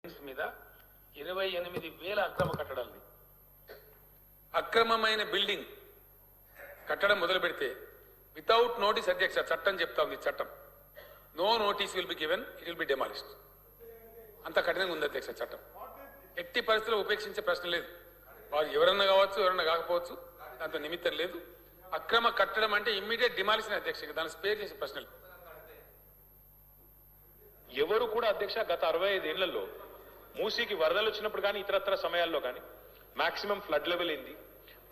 మీద 28,000 అక్రమ కట్టడాలు అక్రమమైన బిల్డింగ్ కట్టడం మొదలు పెడితే వితౌట్ నోటీస్ అధ్యక్ష చట్టం చెప్తా ఉంది చట్టం no notice will be given it will be demolished అంత కఠినంగా ఉంది అధ్యక్ష చట్టం ఎట్టి పరిస్థితుల్లో ఉపేక్షించే ప్రశ్న లేదు వారు ఎవరన్నా కావచ్చు ఎవరన్నా కాకపోవచ్చు దాంతో నిమిత్తం లేదు అక్రమ కట్టడం అంటే ఇమ్మీడియట్ డిమాలిషన్ అధ్యక్ష దాన్ని స్పేర్ చేసే ప్రశ్నలు ఎవరు కూడా అధ్యక్ష గత 65 ఏళ్లలో మూసీకి వరదలు వచ్చినప్పుడు కానీ ఇతరత్ర సమయాల్లో కానీ మాక్సిమం ఫ్లడ్ లెవెల్ ఏంది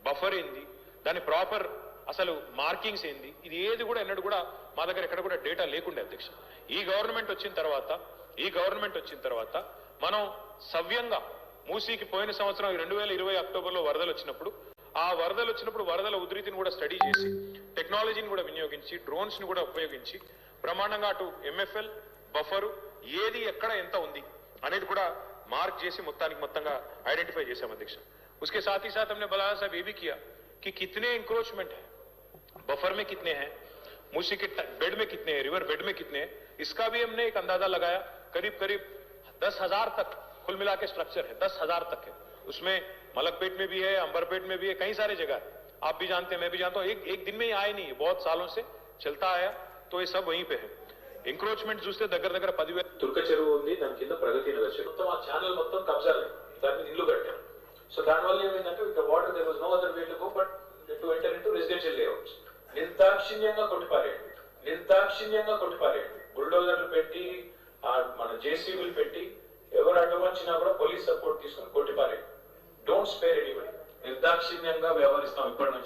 బఫర్ ఏంది దాని ప్రాపర్ అసలు మార్కింగ్స్ ఏంది ఇది ఏది కూడా ఎన్నడూ కూడా మా దగ్గర ఎక్కడ కూడా డేటా లేకుండే అధ్యక్ష ఈ గవర్నమెంట్ వచ్చిన తర్వాత మనం సవ్యంగా మూసీకి పోయిన సంవత్సరం 2020 అక్టోబర్లో వరదలు వచ్చినప్పుడు ఆ వరదలు వచ్చినప్పుడు వరదల ఉధృతిని కూడా స్టడీ చేసి టెక్నాలజీని కూడా వినియోగించి డ్రోన్స్ ని కూడా ఉపయోగించి బ్రహ్మాండంగా అటు ఎంఎఫ్ఎల్ బఫరు ఏది ఎక్కడ ఎంత ఉంది అనేది కూడా మార్క్ చేసి మొత్తంగా ఐడెంటిఫై చేశాం అధ్యక్ష उसके साथ ही साथ हमने बलाया साहब ये भी किया कि कितने इंक्रोचमेंट है बफर में कितने हैं मूसी के बेड में कितने हैं रिवर बेड में कितने हैं इसका भी हमने एक अंदाजा लगाया करीब 10,000 तक कुल मिला के स्ट्रक्चर है 10,000 तक है उसमें मलकपेट में भी है अंबरपेट में भी है कई सारे जगह है आप भी जानते हैं मैं भी जानता हूं एक दिन में ही आए नहीं बहुत सालों से चलता आया तो ये सब वहीं पे है ఎంక్రోచ్మెంట్ చూస్తే దగ్గర 10,000 తుర్క చెరువు ఉంది దాని కింద ప్రగతి నగర్ చెరువు మొత్తం ఆ ఛానల్ మొత్తం కబ్జాలే దాని ఇల్లు కట్టారు సో దానివల్ల ఏమైందంటే ఇక water there was no other way to go but to enter into residential layouts నిర్దాక్షిణ్యంగా కొట్టిపారేయండి బుల్డోజర్లు పెట్టి మన జేసీబీలు పెట్టి ఎవరు అడ్డం వచ్చినా కూడా పోలీస్ సపోర్ట్ తీసుకుని కొట్టిపారేయండి డోంట్ స్పేర్ ఎనీబడి నిర్దాక్షిణ్యంగా వ్యవహరిస్తాం ఇప్పటి నుంచి